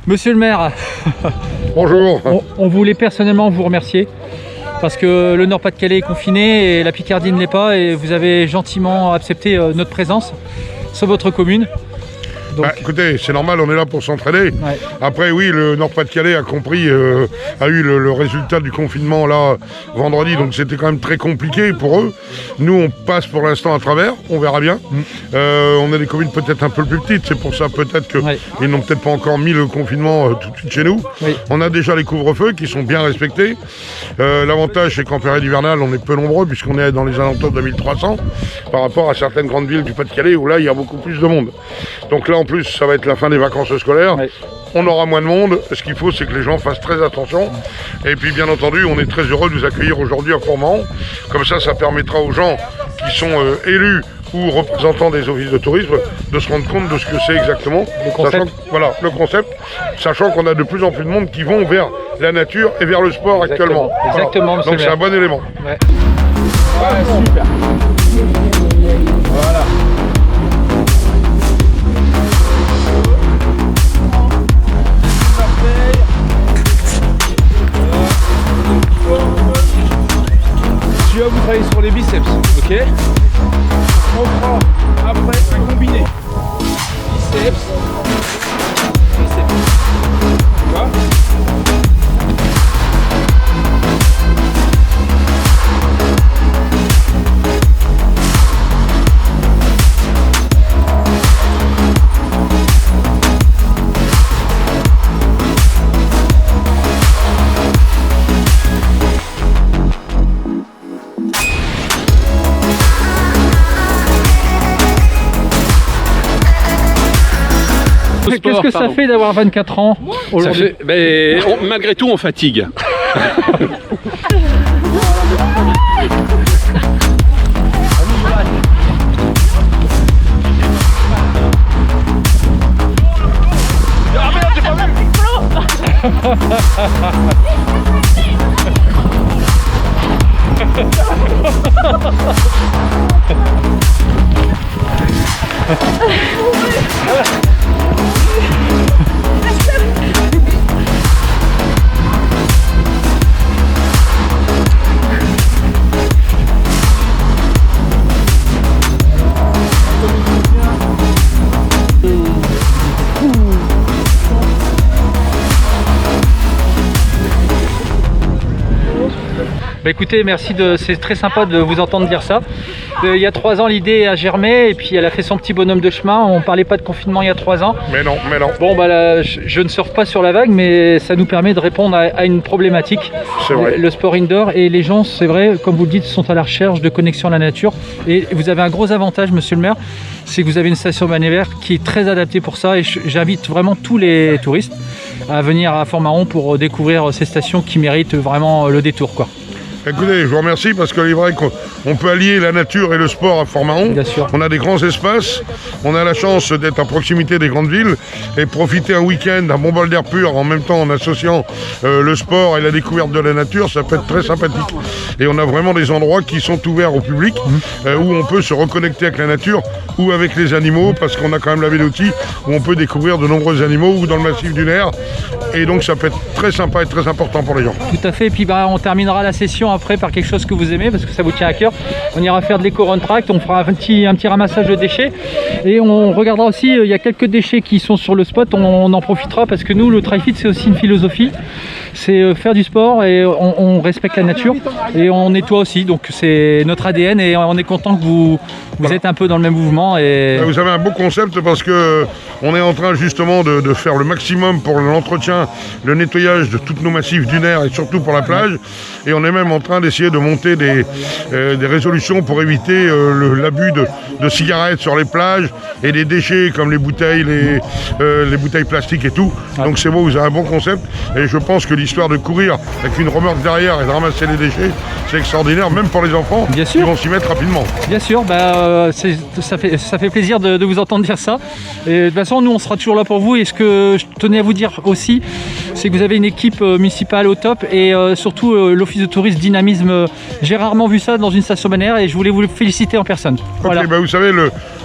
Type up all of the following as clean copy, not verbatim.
Monsieur le maire, bonjour. On voulait personnellement vous remercier parce que le Nord-Pas-de-Calais est confiné et la Picardie ne l'est pas et vous avez gentiment accepté notre présence sur votre commune. Donc... écoutez, c'est normal, on est là pour s'entraider. Ouais. Après, oui, le Nord-Pas-de-Calais a compris, a eu le résultat du confinement là vendredi, donc c'était quand même très compliqué pour eux. Nous, on passe pour l'instant à travers, on verra bien. On a des communes peut-être un peu plus petites, c'est pour ça peut-être qu'ils n'ont peut-être pas encore mis le confinement tout de suite chez nous. Oui. On a déjà les couvre-feux qui sont bien respectés. L'avantage, c'est qu'en période hivernale, on est peu nombreux puisqu'on est dans les alentours de 2300 par rapport à certaines grandes villes du Pas-de-Calais où là, il y a beaucoup plus de monde. Donc là, en plus, ça va être la fin des vacances scolaires. Oui. On aura moins de monde. Ce qu'il faut, c'est que les gens fassent très attention. Et puis, bien entendu, on est très heureux de vous accueillir aujourd'hui à Fourmahon. Comme ça, ça permettra aux gens qui sont élus ou représentants des offices de tourisme de se rendre compte de ce que c'est exactement. Le concept. Voilà, le concept, sachant qu'on a de plus en plus de monde qui vont vers la nature et vers le sport actuellement. Exactement, voilà. Donc c'est un bon élément. Ouais. Ouais, super. Voilà. Tu vas vous travailler sur les biceps, ok? On prend après un combiné. Biceps. Biceps. Tu vois? Qu'est-ce que ça fait d'avoir 24 ans aujourd'hui? Malgré tout, on fatigue. Écoutez, merci, c'est très sympa de vous entendre dire ça. Il y a 3 ans, l'idée a germé et puis elle a fait son petit bonhomme de chemin. On ne parlait pas de confinement il y a 3 ans. Mais non. Bon, là, je ne surfe pas sur la vague, mais ça nous permet de répondre à une problématique. C'est vrai. Le sport indoor et les gens, c'est vrai, comme vous le dites, sont à la recherche de connexion à la nature. Et vous avez un gros avantage, monsieur le maire, c'est que vous avez une station balnéaire qui est très adaptée pour ça. Et j'invite vraiment tous les touristes à venir à Fourmahon pour découvrir ces stations qui méritent vraiment le détour, quoi. Écoutez, je vous remercie parce qu'il est vrai qu'on peut allier la nature et le sport à Fourmahon. Bien sûr. On a des grands espaces, on a la chance d'être à proximité des grandes villes et profiter un week-end d'un bon bol d'air pur en même temps en associant le sport et la découverte de la nature, ça peut être très sympathique. Et on a vraiment des endroits qui sont ouverts au public où on peut se reconnecter avec la nature ou avec les animaux parce qu'on a quand même la baie d'Outy où on peut découvrir de nombreux animaux ou dans le massif du Nerf. Et donc ça peut être très sympa et très important pour les gens. Tout à fait, et puis on terminera la session après par quelque chose que vous aimez parce que ça vous tient à cœur. On ira faire de l'éco-run track, on fera un petit ramassage de déchets et on regardera aussi, il y a quelques déchets qui sont sur le spot, on en profitera parce que nous le tri-fit c'est aussi une philosophie, c'est faire du sport et on respecte la nature et on nettoie aussi, donc c'est notre ADN et on est content que vous êtes un peu dans le même mouvement. Et... Vous avez un beau concept parce que on est en train justement de faire le maximum pour l'entretien, le nettoyage de tous nos massifs dunaires et surtout pour la plage. Et on est même en train d'essayer de monter des résolutions pour éviter l'abus de cigarettes sur les plages et des déchets comme les bouteilles, les bouteilles plastiques et tout. Donc c'est beau, vous avez un bon concept. Et je pense que l'histoire de courir avec une remorque derrière et de ramasser les déchets, c'est extraordinaire, même pour les enfants. Bien sûr. Ils vont s'y mettre rapidement. Bien sûr, ça fait plaisir de vous entendre dire ça. Et de toute façon, nous, on sera toujours là pour vous. Et ce que je tenais à vous dire aussi, c'est que vous avez une équipe municipale au top et surtout l'office de tourisme dynamisme. J'ai rarement vu ça dans une station balnéaire et je voulais vous féliciter en personne. Voilà. Ok, bah vous savez,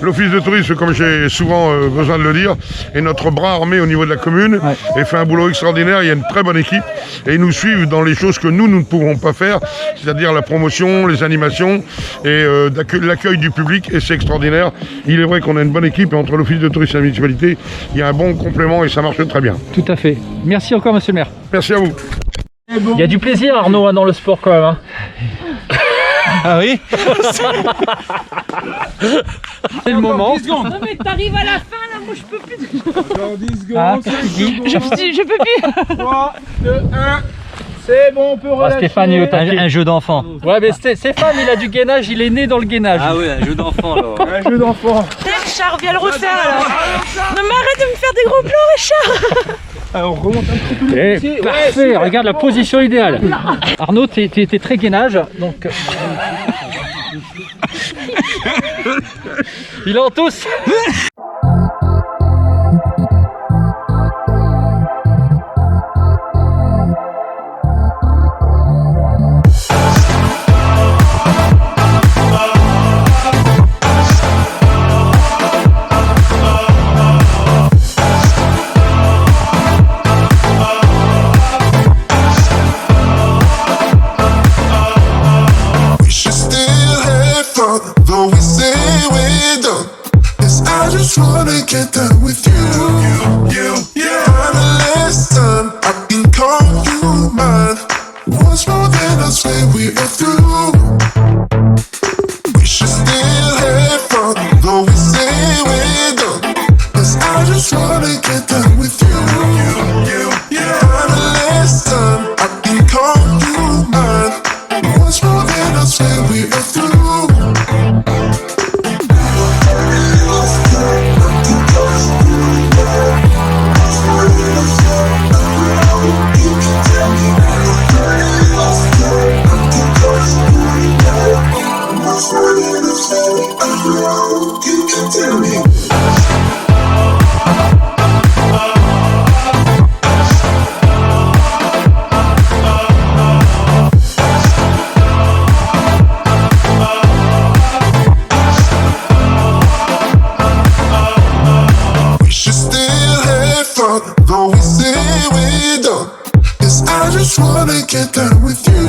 l'office de tourisme, comme j'ai souvent besoin de le dire, est notre bras armé au niveau de la commune et fait un boulot extraordinaire. Il y a une très bonne équipe et ils nous suivent dans les choses que nous ne pouvons pas faire, c'est-à-dire la promotion, les animations et l'accueil du public, et c'est extraordinaire. Il est vrai qu'on a une bonne équipe et entre l'office de tourisme et la municipalité, il y a un bon complément et ça marche très bien. Tout à fait. Merci encore, monsieur le maire. Merci à vous. Il y a du plaisir, Arnaud, hein, dans le sport quand même. Hein. Ah oui? C'est le moment. Non mais t'arrives à la fin là, moi je peux plus. Dans 10 secondes, Ah, qu'est-ce que tu dis? Je peux plus. 3, 2, 1. C'est bon, on peut relâcher. Stéphane, il est au taquet. Un jeu d'enfant. Ouais, mais Stéphane, il a du gainage, il est né dans le gainage. Ah oui, un jeu d'enfant alors. Un jeu d'enfant. Richard, viens le refaire alors. Non mais arrête de me faire des gros plans, Richard. Alors, on remonte un petit peu le Eh, dossier. parfait, Ouais, regarde la position idéale. Arnaud, t'es très gainage, donc... Il en tous. Though we say we're done, yes, I just wanna get done with you. Kinda less time, I can call you mine. Once more, then I swear we are through. We should still have fun, though we say we're done. Yes, I just wanna get done with you. Kinda less time, I can call you mine. Once more, then I swear we are through. Though we say we're done, yes, I just wanna get done with you.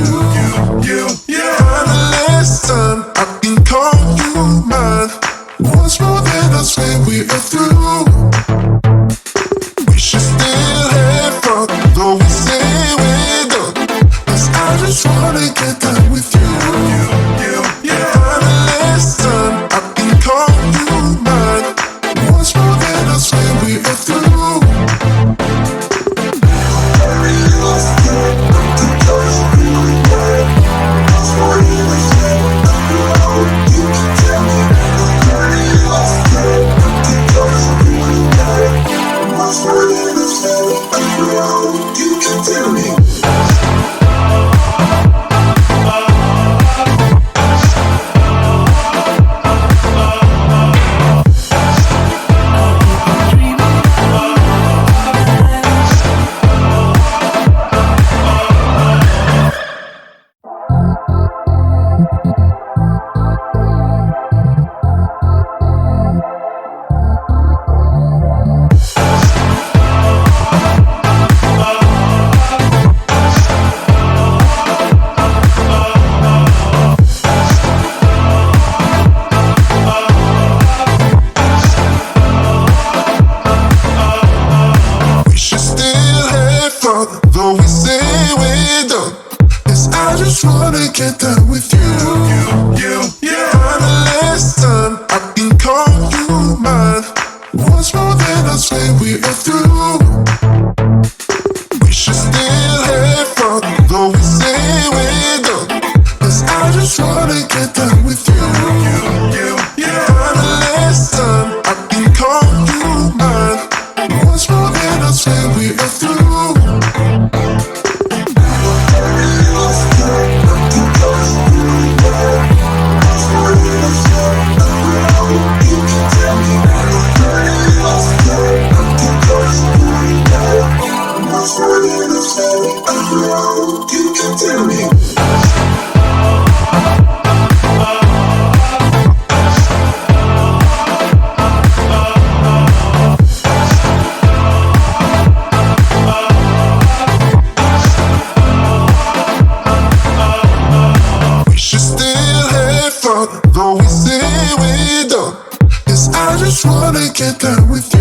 Kinda less time, I can call you mine. Once more, then I swear we are through. We should still have fun, though we say we're done. Yes, I just wanna get done with you. Kinda less time, I can call you mine. Once more, then I swear we are through. Though we say we're done, yes, I just wanna get done with you. Kinda less time, I can call you mine. Once more, then I swear we are through. We should still have fun, though we say we're done. Yes, I just wanna get done with you. Kinda less time, I can call you mine. Once more, then I swear we are through. far, though we say we're done. Yes, I just wanna get down with